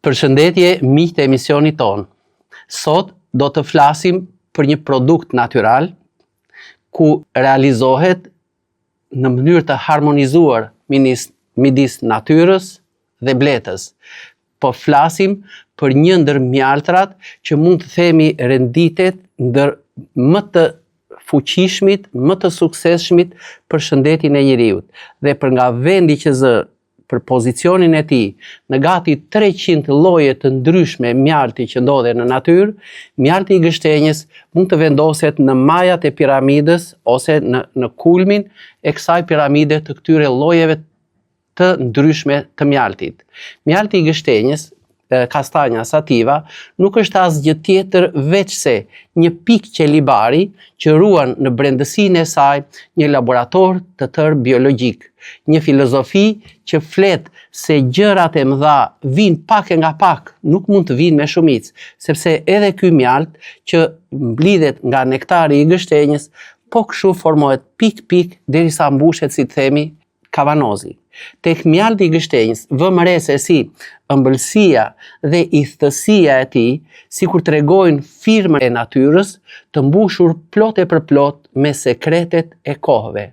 Përshëndetje miq të emisionit ton. Sot do të flasim për një produkt natyral ku realizohet në mënyrë të harmonizuar midis natyrës dhe bletës. Po flasim për një ndër mjaltrat që mund të themi renditet ndër më të fuqishmit, më të suksesshmit për shëndetin e njeriut. Dhe për nga vendi që zë për pozicionin e tij në gati 300 lloje të ndryshme mjalti që ndodhen në natyrë, mjalti i gështenjës mund të vendoset në majat e piramidës ose në kulmin e kësaj piramide të këtyre llojeve të ndryshme të mjaltit. Mjalti i gështenjës, Castanea sativa, nuk është asgjë tjetër veç se një pikë qelibari që ruan në brendësinë e saj një laborator të tërë biologjik. Një filozofi që flet se gjërat e mëdha vinë pak e nga pak, nuk mund të vinë me shumicë, sepse edhe ky mjalt që mblidhet nga nektari i gështenjës, po kështu formohet pik derisa mbushet, si të themi, kavanozi. Tek mjalti i gështenjës vëmë re se si ëmbëlsia dhe i thësia e tij, sikur tregojnë firmën e natyrës, të mbushur plot e përplot me sekretet e kohëve.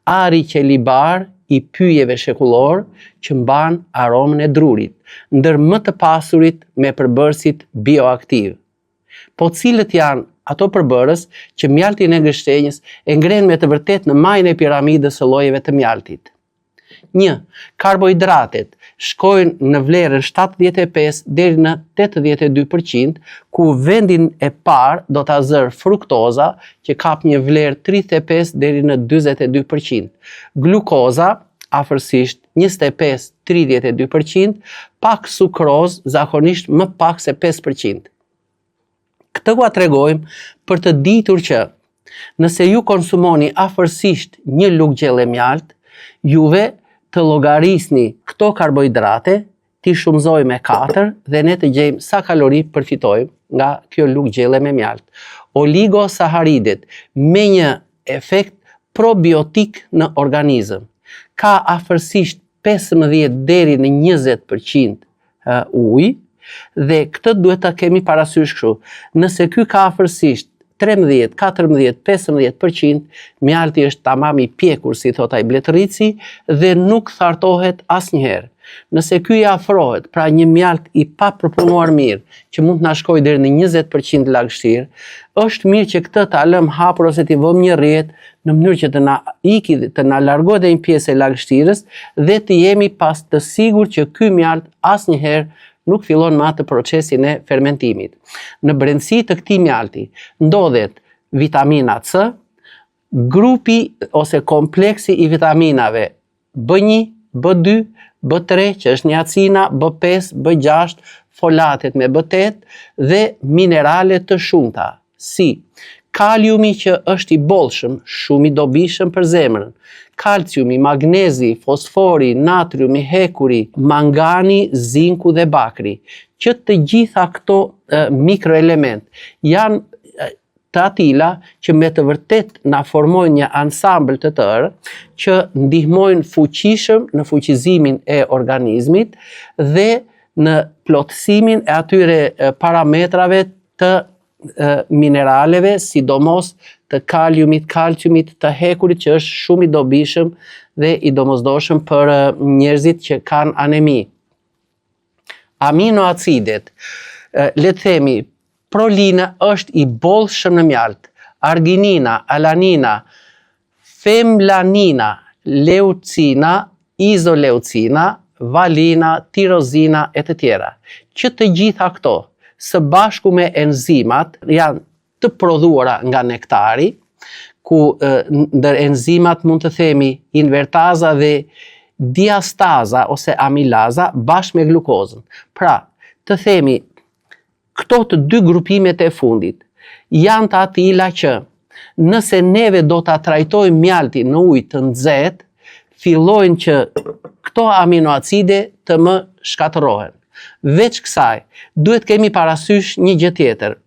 Ari qelibar i pyjeve shekullor që mban aromën e drurit, ndër më të pasurit me përbërësit bioaktiv. Po cilët janë ato përbërës që mjaltin e gështenjës e ngren me të vërtet në majën e piramidës së llojeve të mjaltit? 1. Karbohidratet shkojnë në vlerën 75 deri në 82%, ku vendin e parë do ta zërë fruktoza, që kap një vlerë 35 deri në 42%. Glukoza afërsisht 25-32%, pak sukroz zakonisht më pak se 5%. Këtë ku tregojmë për të ditur që nëse ju konsumoni afërsisht një lugë gjelle mjalt, juve të llogarisni këto karbohidrate, ti shumëzoj me 4 dhe ne të gjejmë sa kalori përfitojmë nga kjo lugë gjelle me mjalt. Oligosaharidet me një efekt probiotik në organizëm. Ka afërsisht 15 deri në 20% ujë dhe këtë duhet ta kemi parasysh kështu. Nëse ky ka afërsisht 13, 14, 15%, mjalti është tamam i pjekur, si thot ai Bletërici, dhe nuk thartohet asnjëherë. Nëse ky i afrohet, pra një mjalt i pa përpunuar mirë, që mund të na shkojë deri në 20% lagështirë, është mirë që këtë ta lëm hapur ose t'i vëmë një rrjet në mënyrë që të na largohet një pjesë e lagështirës dhe të jemi pas të sigurt që ky mjalt asnjëherë nuk fillon me atë procesin e fermentimit. Në brendësi të këtij mjalti ndodhet vitamina C, grupi ose kompleksi i vitaminave B1, B2, B3, që është niacina, B5, B6, folatet me B8 dhe minerale të shumta, si kaliumi që është i bollshëm, shumë i dobishëm për zemrën, kalciumi, magnezi, fosfori, natriumi, hekuri, mangani, zinku dhe bakri, që të gjitha këto mikroelement janë të atilla që me të vërtet na formojnë një ansambël të tërë që ndihmojnë fuqishëm në fuqizimin e organizmit dhe në plotësimin e atyre parametrave të mineraleve, sidomos të kaliumit, kalciumit, të hekurit që është shumë i dobishëm dhe i domosdoshëm për njerëzit që kanë anemi. Aminoacidet, le të themi, prolina është i bollshëm në mjalt, arginina, alanina, femlanina, leucina, izoleucina, valina, tirozina e të tjera. Që të gjitha këto së bashku me enzimat janë të prodhuara nga nektari, ku ndër enzimat mund të themi invertaza dhe diastaza ose amilaza bashkë me glukozën. Pra, të themi, këto të dy grupimet e fundit janë të atilla që nëse neve do ta trajtojmë mjaltin në ujë të nxehtë, fillojnë që këto aminoacide të më shkatërrohen. Veç kësaj, duhet kemi parasysh një gjë tjetër.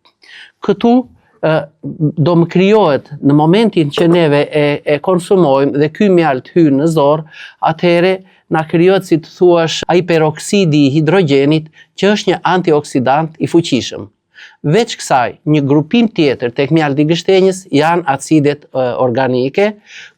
Këtu do më krijohet në momentin që neve e konsumojmë dhe ky mjalt hyn në zor, atëherë na krijohet, si të thuash, ai peroksidi i hidrogenit, që është një antioksidant i fuqishëm. Veç kësaj, një grupim tjetër tek mjalti i gështenjës janë acidet organike,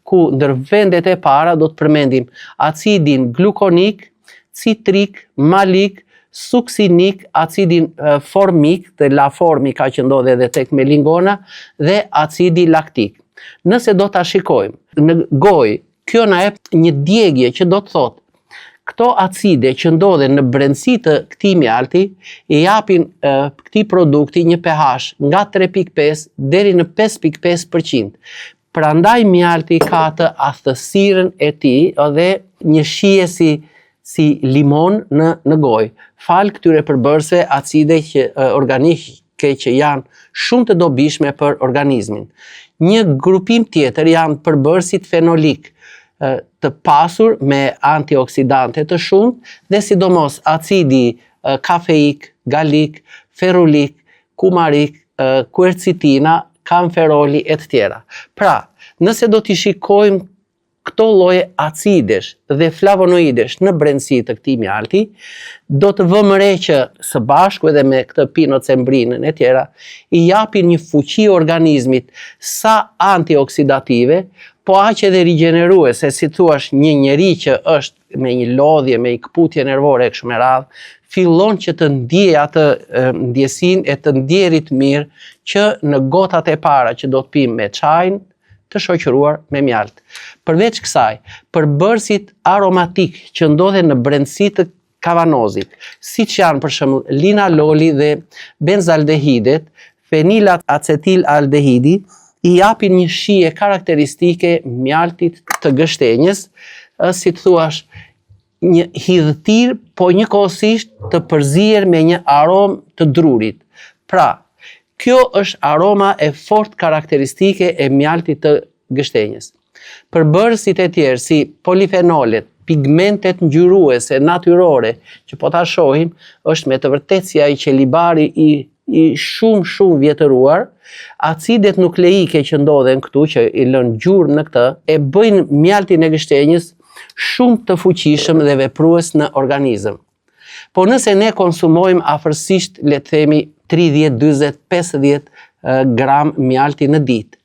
ku ndër vendet e para do të përmendim acidin glukonik, citrik, malik, suksinik, acidin formik, dhe la formika që ndodhe edhe tek melingona, dhe acidi laktik. Nëse do ta shikojmë në gojë, kjo na jep një djegje që do të thotë këto acide që ndodhen në brendësi të këtij mjalti i japin këtij produkti një pH nga 3.5 deri në 5.5%. Prandaj mjalti ka të aftësirën e tij dhe një shije si limon në gojë, fal këtyre përbërësve acide organike që janë shumë të dobishme për organizmin. Një grupim tjetër janë përbërësit fenolik, të pasur me antioksidante të shumë dhe sidomos acidi kafeik, galik, ferulik, kumarik, quercetina, kamferoli e të tjera. Pra, nëse do t'i shikojmë këto lloje acidesh dhe flavonoidesh në brendësi të këtij mjalti, do të vëmë re që së bashku edhe me këtë pinocembrinën e tjera, i japin një fuqi organizmit sa antioksidative, po aq edhe rigjeneruese, si thuash, një njeri që është me një lodhje, me një këputje nervore e kështu me radhë, fillon që të ndjej atë ndjesinë e të ndjerit mirë që në gotat e para që do të pimë me çajin, të shoqëruar me mjalt. Përveç kësaj, përbërësit aromatik që ndodhen në brendësi të kavanozit, siç janë për shembull linaloli dhe benzaldehidet, fenilacetildehidi, i japin një shije karakteristike mjaltit të gështenjës, si të thuash, një hidhëtir, po njëkohësisht të përzier me një aromë të drurit. Pra, kjo është aroma e fort karakteristike e mjaltit të gështenjës. Përbërësit e tjerë si polifenolet, pigmentet ngjyruese natyrore, që po ta shohim, është me të vërtetë si ai qelibari i shumë vjetëruar, acidet nukleike që ndodhen këtu, që i lën gjurmë në këtë, e bëjnë mjaltin e gështenjës shumë të fuqishëm dhe veprues në organizëm. Po nëse ne konsumojmë afërsisht, le të themi, 30, 40, 50 gram mjalti në ditë,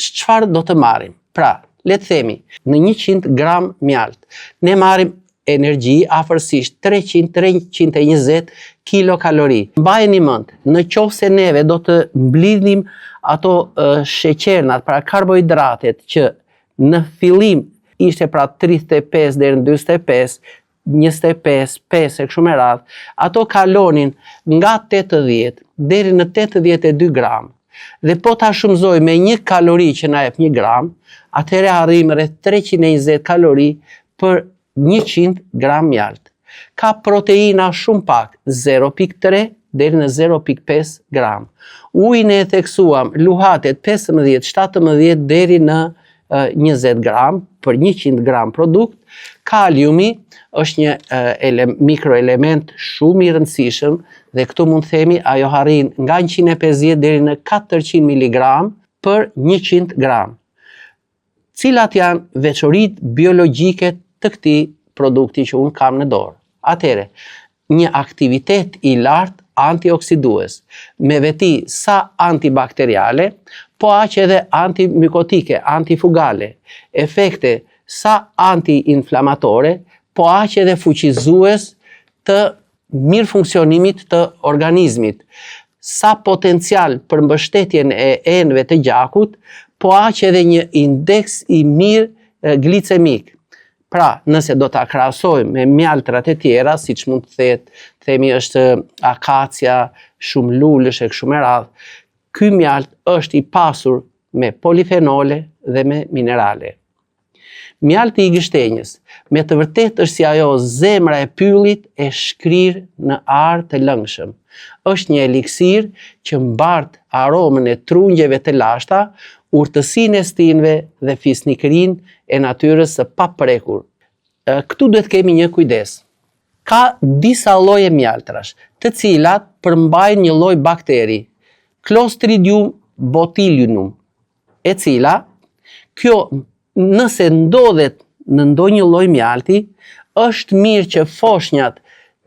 çfarë do të marrim? Pra, le të themi, në 100 gram mjalt, ne marrim energji afërsisht 300-320 kilokalori. Mbajeni mend, në qoftë se neve do të mblidhim ato sheqernat, pra karbohidratet që në fillim ishte pra 35 deri në 45, 25, 5 e kështu me radhë, ato kalonin nga 80 deri në 82 gram. Dhe po ta shumëzoj me 1 kalori që na jep 1 gram, atëherë arrim rreth 320 kalori për 100 gram mjalt. Ka proteina shumë pak, 0.3 deri në 0.5 gram. Ujin e theksuam, luhatet 15-17 deri në 20 gram për 100 gram produkt. Kaliumi është një mikroelement shumë i rëndësishëm dhe këtu mund të themi ajo arrin nga 150 deri në 400 mg për 100 gram. Cilat janë veçoritë biologjike të këtij produkti që unë kam në dorë? Atëherë, një aktivitet i lartë antioksidues, me veti sa antibakteriale, po aq edhe antimykotike, antifugale, efekte sa antiinflamatore, po aq edhe fuqizues të mirë funksionimit të organizmit, sa potencial për mbështetjen e enëve të gjakut, po aq edhe një indeks i mirë glicemik. Pra, nëse do ta krahasojmë me mjaltrat e tjera, siç mund të themi është akacia, shumë lulësh e kështu me radhë, ky mjalt është i pasur me polifenole dhe me minerale. Mjalti i gështenjës, me të vërtetë është si ajo zemra e pyllit e shkrir në ar të lëngshëm. Është një eliksir që mbart aromën e trungjeve të lashta, urtësinë e stinëve dhe fisnikërinë e natyrës së paprekur. Këtu duhet kemi një kujdes. Ka disa lloje mjaltrash, të cilat përmbajnë një lloj bakteri. Clostridium botulinum, e cila kjo nëse ndodhet në ndonjë lloj mjalti, është mirë që foshnjat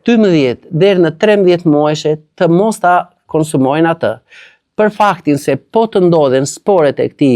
12 deri në 13 muajshe të mos ta konsumojnë atë. Për faktin se po të ndodhen sporet e këtij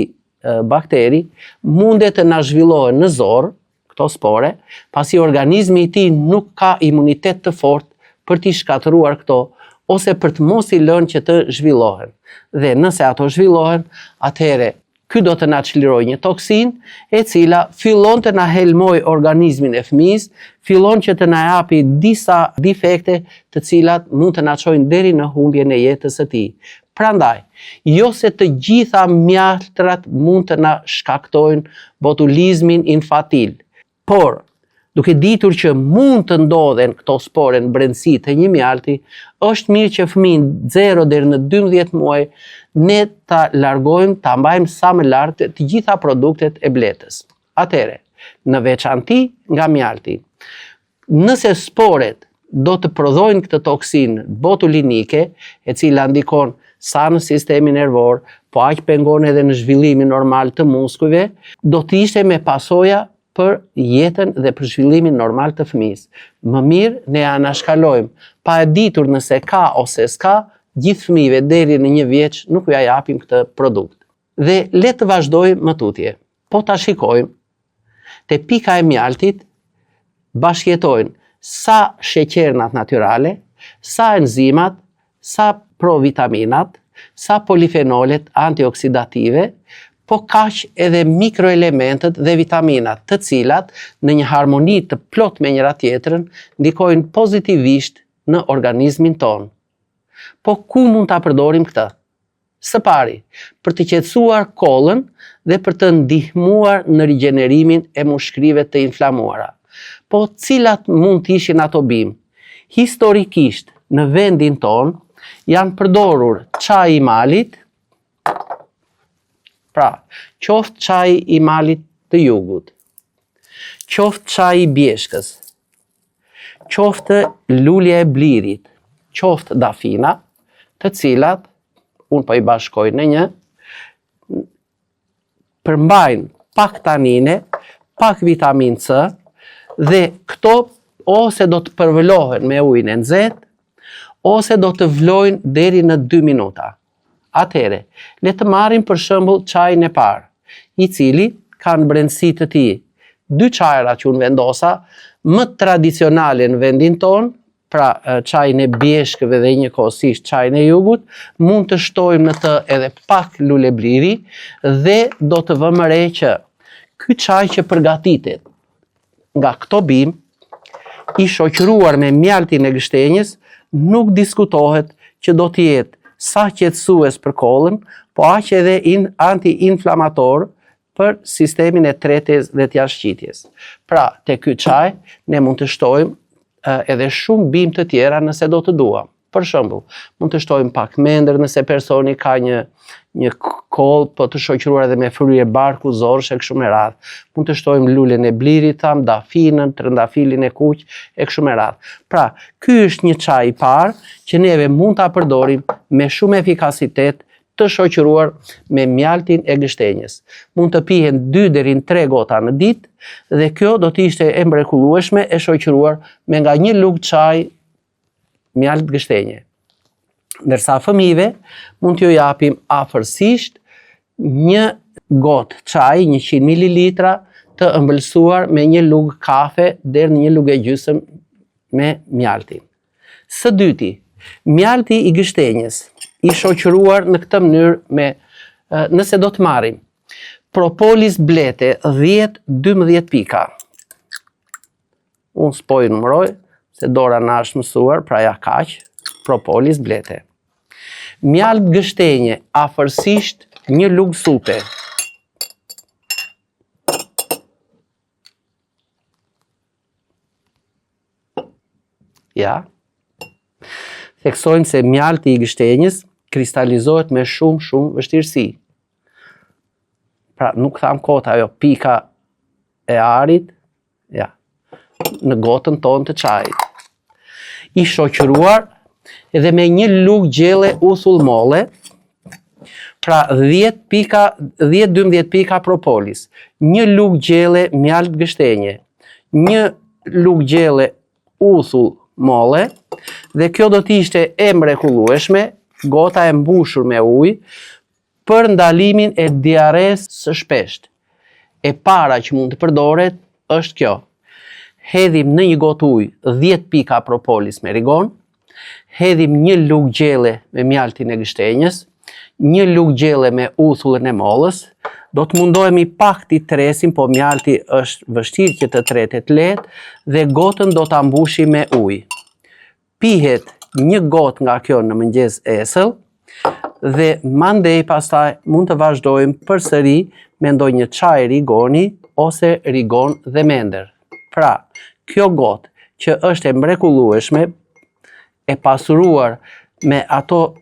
bakteri, mundet të na zhvillohen në zorë këto spore, pasi organizmi i tij nuk ka imunitet të fortë për t'i shkatëruar këto, ose për të mos i lënë që të zhvillohen. Dhe nëse ato zhvillohen, atëherë ky do të na çlirojë një toksinë e cila fillon të na helmoj organizmin e fëmijës, fillon që të na japi disa defekte të cilat mund të na çojnë deri në humbjen e jetës së tij. Prandaj, jo se të gjitha mjaltrat mund të na shkaktojnë botulizmin infantil, por duke ditur që mund të ndodhen këto spore në brendësi të një mjalti, është mirë që fëmijën 0 deri në 12 muaj ne ta largojmë, ta mbajmë sa më larg të gjitha produktet e bletës. Atëherë, në veçanti nga mjalti, nëse sporet do të prodhojnë këtë toksinë botulinike, e cila ndikon sa në sistemi nervor, po aq pengon edhe në zhvillimin normal të muskujve, do të ishte me pasoja për jetën dhe për zhvillimin normal të fëmijës. Më mirë ne anashkalojmë, pa e ditur nëse ka ose s'ka, gjithë fëmijëve deri në 1 vjeç nuk ja japim këtë produkt. Dhe le të vazhdojmë më tutje. Po ta shikojmë, te pika e mjaltit bashkëjetojnë sa sheqernat natyrale, sa enzimat, sa provitaminat, sa polifenolet antioksidative, po kaq edhe mikroelementet dhe vitaminat, të cilat në një harmoni të plot me njëra tjetrën ndikojnë pozitivisht në organizmin tonë. Po ku mund ta përdorim këtë? Së pari, për të qetësuar kollën dhe për të ndihmuar në rigjenerimin e mushkrive të inflamuara. Po cilat mund të ishin ato bimë? Historikisht, në vendin tonë, janë përdorur çaji i malit, pra, qoftë çaji i malit të jugut, qoftë çaji i bjeshkës, qoftë lulja e blirit, qoftë dafina, të cilat, unë po i bashkoj në një, përmbajnë pak tanine, pak vitamin C, dhe këto ose do të përvëlohen me ujin e nxehtë, ose do të vlojnë deri në 2 minuta. Atëherë, le të marrim për shembull çajin e parë, i cili ka në brendësi të tij 2 çajra që unë vendosa, më tradicionale në vendin tonë, pra çajin e bjeshkëve dhe njëkohësisht çajin e jugut, mund të shtojmë në të edhe pak lule bliri dhe do të vëmë re që ky çaj që përgatitet nga këto bimë, i shoqëruar me mjaltin e gështenjës, nuk diskutohet që do të jetë sa qetësues për kollën, po aq edhe anti-inflamator për sistemin e tretjes dhe të jashtëqitjes. Pra, te ky çaj ne mund të shtojmë edhe shumë bimë të tjera nëse do të duam. Për shembull, mund të shtojmë pak mendër nëse personi ka një kollë po të shoqëruar edhe me fryrje barku, zorsh e kështu me radhë. Mund të shtojmë lulen e blirit, dafinën, trëndafilin e kuq e kështu me radhë. Pra, ky është një çaj i parë që neve mund ta përdorim me shumë efikasitet të shoqëruar me mjaltin e gështenjës. Mund të pihen 2 deri në 3 gota në ditë dhe kjo do të ishte e mrekullueshme e shoqëruar me nga 1 lugë çaj mjalt gështenje. Ndërsa fëmijëve mund t'ju japim afërsisht 1 gotë çaj, 100 ml të ëmbëlsuar me 1 lugë kafe deri në 1 lugë e gjysmë me mjaltin. Së dyti, mjalti i gështenjës i shoqëruar në këtë mënyrë me, nëse do të marrim propolis blete 10-12 pika. Unë s'po i numëroj, se dora na është mësuar, pra ja kaq, propolis blete. Mjalt gështenje, afërsisht 1 lugë supe. Ja. Theksojmë se mjalti i gështenjës kristalizohet me shumë vështirësi. Pra, nuk tham kot ajo pika e arit, ja, në gotën tonë të çajit. I shoqëruar edhe me 1 lugë gjelle uthull molle, Pra 10-12 pika propolis, 1 lugë gjelle mjaltë gështenje, 1 lugë gjelle uthull molle, dhe kjo do t'ishte e mrekullueshme, gota e mbushur me ujë, për ndalimin e diares së shpesht. E para që mund të përdoret është kjo. Hedhim në një gotë ujë 10 pika propolis me rigon, hedhim 1 lugë gjelle me mjaltin e gështenjës, 1 lugë gjelle me uthullën e mollës, do të mundohemi pak t'i tresim, po mjalti është vështirë që të tretet lehtë, dhe gotën do t'a mbushim me ujë. Pihet 1 gotë nga kjo në mëngjes esëll, dhe mandej pastaj mund të vazhdojmë përsëri me ndonjë çaj rigoni ose rigon dhe mendër. Pra, kjo gotë që është e mrekullueshme, e pasuruar me ato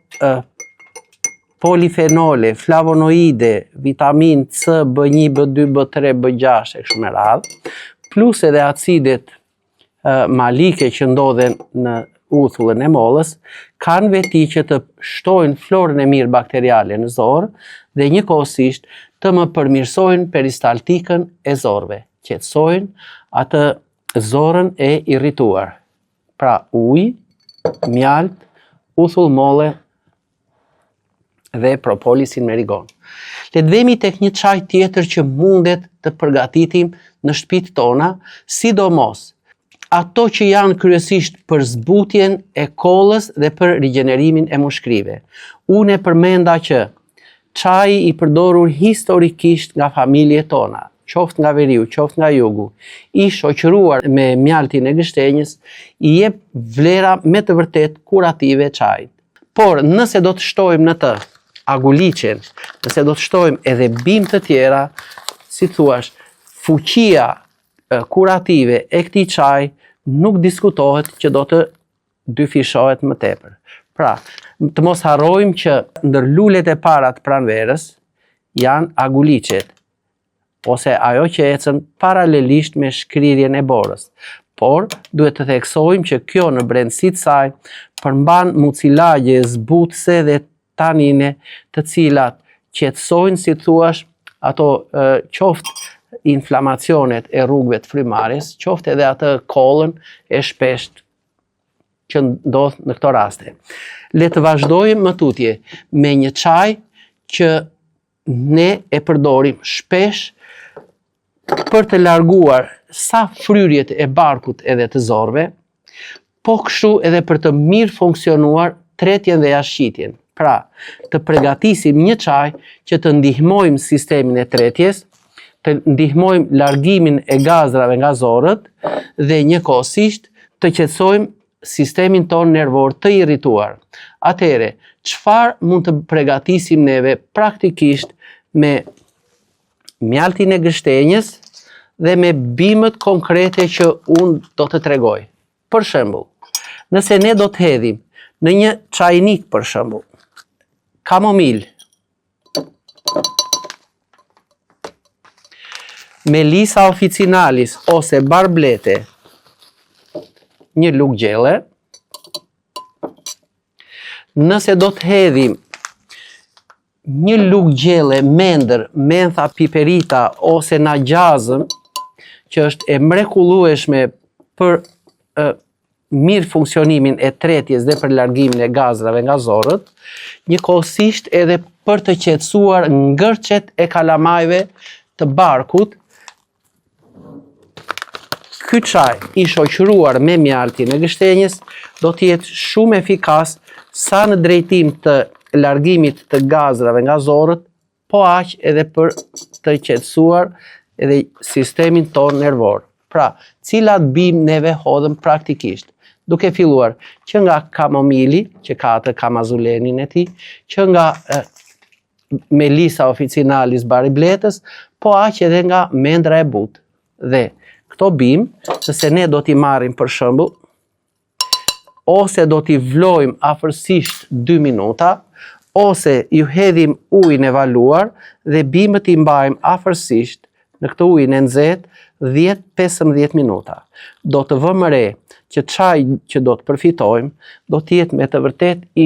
polifenole, flavonoide, vitamin C, B1, B2, B3, B6 e kështu me radhë, plus edhe acidet malike që ndodhen në uthullën e mollës, kanë veti që të shtojnë florën e mirë bakteriale në zorë dhe njëkohësisht të më përmirësojnë peristaltikën e zorëve, qetësojnë atë zorën e irrituar. Pra ujë, mjalt, uthull molle dhe propolisin me rigon. Le të vemi tek një çaj tjetër që mundet të përgatitim në shtëpitë tona, sidomos ato që janë kryesisht për zbutjen e kollës dhe për rigjenerimin e mushkrive. Unë e përmenda që çaji i përdorur historikisht nga familjet tona, qoftë nga veriu, qoftë nga jugu, i shoqëruar me mjaltin e gështenjës, i jep vlera me të vërtet kurative çajit. Por nëse do të shtojmë në të aguliqen, nëse do të shtojmë edhe bimë të tjera, si thuash, fuqia kurative e këtij çaji nuk diskutohet që do të dyfishohet më tepër. Pra, të mos harrojmë që ndër lulet e para të pranverës janë aguliqet, ose ajo që ecën paralelisht me shkrirjen e borës. Por, duhet të theksojmë që kjo në brendësitë saj përmban mucilagje, zbutëse dhe tanine, të cilat qetësojnë, si thuash, ato qoftë inflamacionet e rrugëve të frymarrjes, qoftë edhe atë kollën e shpesht që ndodh në këto raste. Le të vazhdojmë më tutje me një çaj që ne e përdorim shpesh për të larguar sa fryrjet e barkut edhe të zorëve, po kështu edhe për të mirë funksionuar tretjen dhe jashtëqitjen. Pra, të përgatisim një çaj që të ndihmojmë sistemin e tretjes, të ndihmojmë largimin e gazrave nga zorët dhe njëkohësisht të qetësojmë sistemin ton nervor të irrituar. Atëhere, çfarë mund të përgatisim neve praktikisht me mjaltin e gështenjës dhe me bimët konkrete që unë do të tregoj. Për shembull, nëse ne do të hedhim në një çajnik për shembull, kamomil, Melissa officinalis ose barblete, 1 lugë gjelle. Nëse do të hedhim 1 lugë gjelle mendër, mentha piperita ose nagjazën, që është e mrekullueshme për mirë funksionimin e tretjes dhe për largimin e gazrave nga zorët, njëkohësisht edhe për të qetësuar ngërçet e kalamajve të barkut. Ky çaj i shoqëruar me mjaltin e gështenjës do të jetë shumë efikas sa në drejtim të largimit të gazrave nga zorët, po aq edhe për të qetësuar edhe sistemin ton nervor. Pra, cilat bimë neve hodhëm praktikisht, duke filluar që nga kamomili, që ka atë kamazulenin e tij, që nga Melissa officinalis baribletës, po aq edhe nga mendra e butë. Dhe këto bimë, nëse ne do t'i marrim për shembull, ose do t'i vlojmë afërsisht 2 minuta, ose ju hedhim ujin e valuar dhe bimët i mbajmë afërsisht në këtë ujin e nxehtë 10-15 minuta. Do të vëmë re që çaji që do të përfitojmë do të jetë me të vërtet i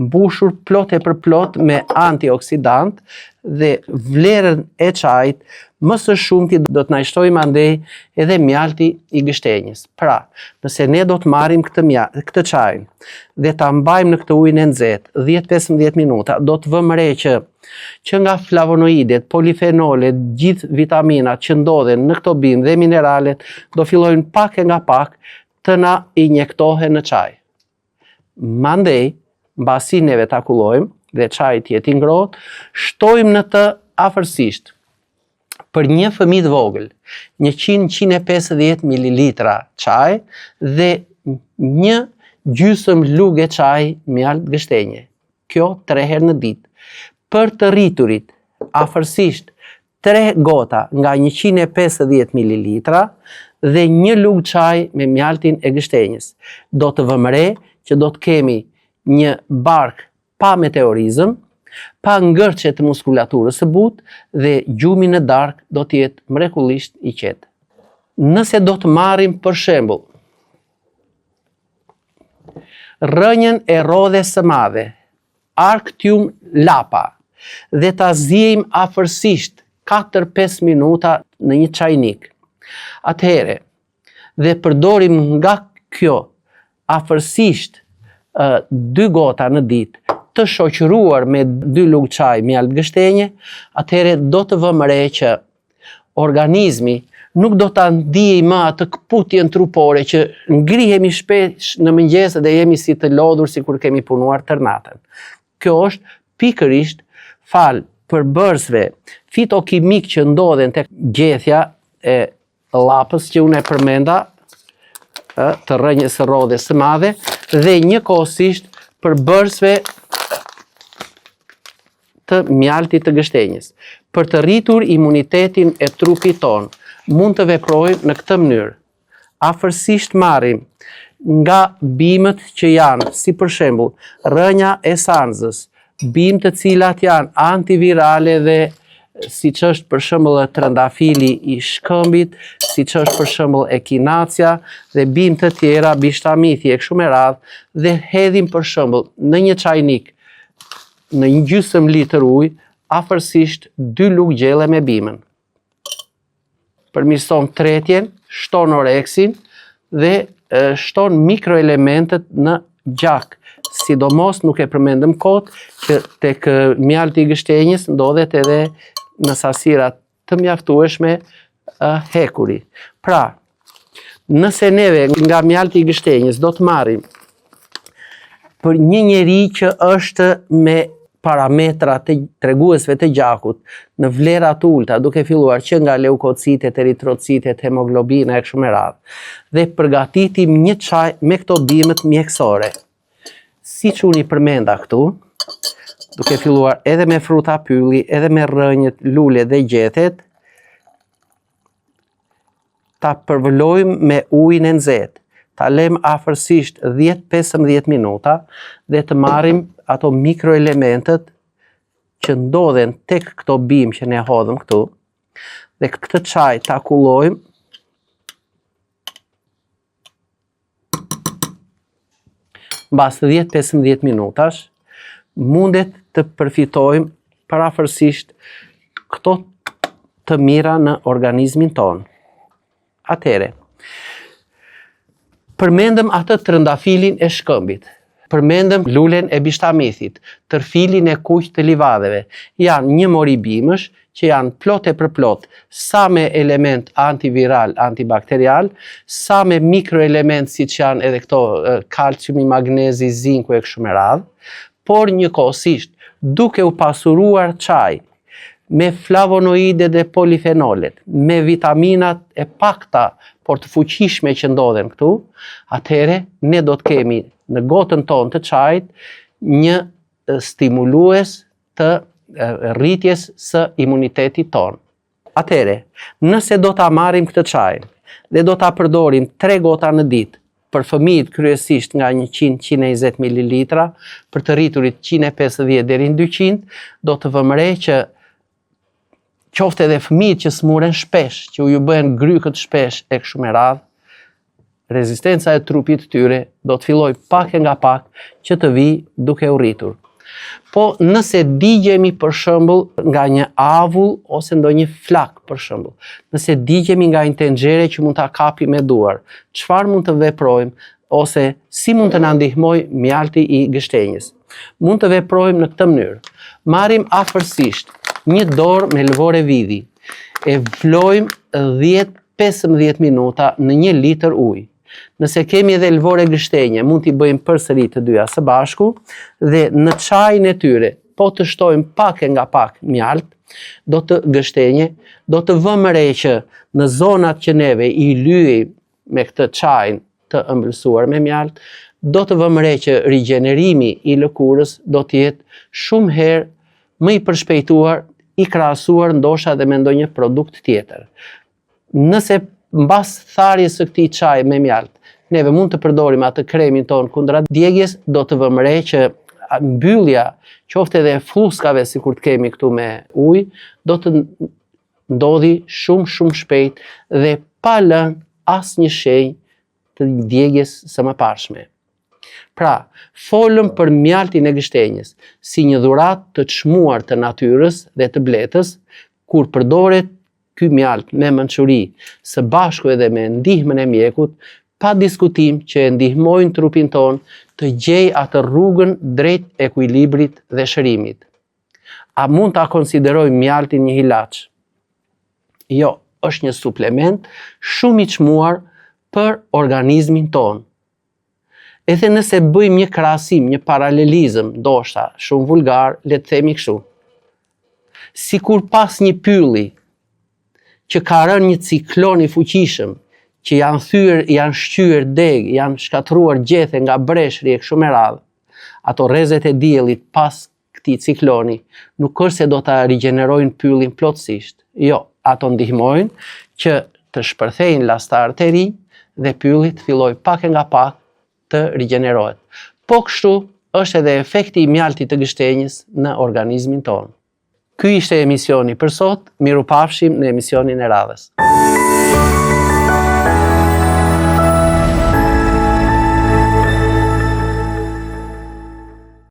mbushur plot e për plot me antioksidant dhe vlerën e çajit më së shumti do të na shtojë mandej edhe mjalti i gështenjës. Pra, nëse ne do të marrim këtë çaj dhe ta mbajmë në këtë ujin e nxehtë 10-15 minuta, do të vëmë re që nga flavonoidet, polifenolet, gjithë vitaminat që ndodhen në këto bimë dhe mineralet do fillojnë pak e nga pak të na injektohen në çaj. Mandej, mbasi neve ta kullojmë dhe çaji të jetë i ngrohtë, shtojmë në të afërsisht për një fëmijë të vogël 100-150 ml çaj dhe një gjysmë lugë çaj mjalt gështenje. Kjo 3 herë në ditë. Për të rriturit afërsisht 3 gota nga 150 ml dhe një lugë çaj me mjaltin e gështenjës. Do të vëmë re që do të kemi një bark pa meteorizëm, pa ngërçe të muskulaturës së butë dhe gjumi në darkë do të jetë mrekullisht i qetë. Nëse do të marrim për shembull rrënjën e rrodhes së madhe, Arctium lapa, dhe ta ziejmë afërsisht 4-5 minuta në një çajnik. Atëherë, dhe përdorim nga kjo afërsisht 2 gota në ditë, të shoqëruar me 2 lugë çaj mjalt gështenje, atëherë do të vëmë re që organizmi nuk do ta ndiejë më atë kputjen trupore që ngrihemi shpesh në mëngjes dhe jemi si të lodhur sikur kemi punuar tër natën. Kjo është pikërisht fal përbërësve fitokimik që ndodhen tek gjethja e llapës që unë e përmenda, të rrënjës së rrodhes së madhe, dhe njëkohësisht përbërësve të mjaltit të gështenjës. Për të rritur imunitetin e trupit ton, mund të veprojmë në këtë mënyrë. Afërsisht marrim nga bimët që janë, si për shembull, rrënja e sanzës, bimë të cilat janë antivirale dhe siç është për shembull trëndafili i shkëmbit, siç është për shembull ekinacia dhe bimë të tjera, bishtamithi e kështu me radhë, dhe hedhim për shembull në një çajnik në një gjysmë litër ujë, afërsisht 2 lugë gjelle me bimën. Përmirëson tretjen, shton oreksin dhe shton mikroelementet në gjak. Sidomos nuk e përmendëm kot që tek mjalti i gështenjës ndodhet edhe në sasira të mjaftueshme hekuri. Pra, nëse neve nga mjalti i gështenjës do të marrim për një njeri që është me parametra të treguesve të gjakut në vlera të ulta, duke filluar që nga leukocitet, eritrocitet, hemoglobina e kështu me radhë, dhe përgatitim një çaj me këto bimët mjekësore. Siç unë i përmenda këtu, duke filluar edhe me fruta pylli, edhe me rrënjët, lulet dhe gjethet, ta përvëllojmë me ujin e nxehtë, ta lëm afërsisht 10-15 minuta dhe të marrim ato mikroelementet që ndodhen tek këto bimë që ne hodhëm këtu dhe këtë çaj ta kullojmë mbas 10-15 minutash, mundet të përfitojmë parafërsisht këto të mira në organizmin ton. Atëre, përmendëm atë trëndafilin e shkëmbit, përmendëm lulen e bishtamithit, tërfilin e kuq të livadheve. Janë një mori bimësh që janë plot e përplot, sa me element antiviral, antibakterial, sa me mikroelement si që janë edhe këto kalciumi, magnezi, zinku e kështu me radhë, por njëkohësisht duke u pasuruar çaj me flavonoide dhe polifenolet, me vitaminat e pakta, por të fuqishme që ndodhen këtu, atëhere ne do të kemi në gotën tonë të çajit një stimulues të rritjes së imunitetit tonë. Atëhere, nëse do ta marrim këtë çaj dhe do ta përdorim 3 gota në ditë, për fëmijët kryesisht nga 100-120 ml, për të rriturit 150 deri në 200, do të vëmë re që qoftë edhe fëmijët që smuren shpesh, që ju bëhen grykët shpesh e kështu me radhë, rezistenca e trupit të tyre do të filloj pak e nga pak që të vi duke u rritur. Po nëse digjemi për shembull nga një avull ose ndonjë flak për shembull, nëse digjemi nga një tenxhere që mund ta kapi me duar, çfarë mund të veprojmë ose si mund të na ndihmojë mjalti i gështenjës? Mund të veprojmë në këtë mënyrë. Marrim afërsisht një dorë me lëvore vidhi, e vlojmë 10-15 minuta në 1 litër ujë. Nëse kemi edhe lëvore gështenje, mund t'i bëjmë përsëri të dyja së bashku dhe në çajin e tyre, po të shtojmë pak e nga pak mjalt, do të gështenje, do të vëmë re që në zonat që neve i lyejmë me këtë çajin të ëmbëlsuar me mjalt, do të vëmë re që rigjenerimi i lëkurës do të jetë shumë herë më i përshpejtuar, i krahasuar ndoshta edhe me ndonjë produkt tjetër. Nëse mbas tharjes së këtij çaji me mjalt, neve mund të përdorim atë kremin ton kundra djegjes, do të vëmë re që mbyllja, qoftë edhe fluskave sikur të kemi këtu me ujë, do të ndodhi shumë shpejt dhe pa lënë asnjë shenjë të djegjes së mëparshme. Pra, folëm për mjaltin e gështenjës si një dhuratë të çmuar të natyrës dhe të bletës, kur përdoret ky mjalt me mençuri, së bashku edhe me ndihmën e mjekut, pa diskutim që e ndihmojnë trupin ton të gjejë atë rrugën drejt ekuilibrit dhe shërimit. A mund ta konsiderojmë mjaltin një ilaç? Jo, është një suplement shumë i çmuar për organizmin ton. Edhe nëse bëjmë një krahasim, një paralelizëm, ndoshta shumë vulgar, le të themi kështu. Sikur pas një pylli që ka rënë një ciklon i fuqishëm, që janë shqyer deg, janë shkatruar gjethe nga breshri e kështu me radhë, ato rrezet e diellit pas këtij cikloni, nuk është se do ta rigjenerojnë pyllin plotësisht. Jo, ato ndihmojnë që të shpërthejnë lastarët e rinj dhe pylli të fillojë pak e nga pak të rigjenerohet. Po kështu është edhe efekti i mjaltit të gështenjës në organizmin tonë. Ky ishte emisioni për sot, mirupafshim në emisionin e radhës.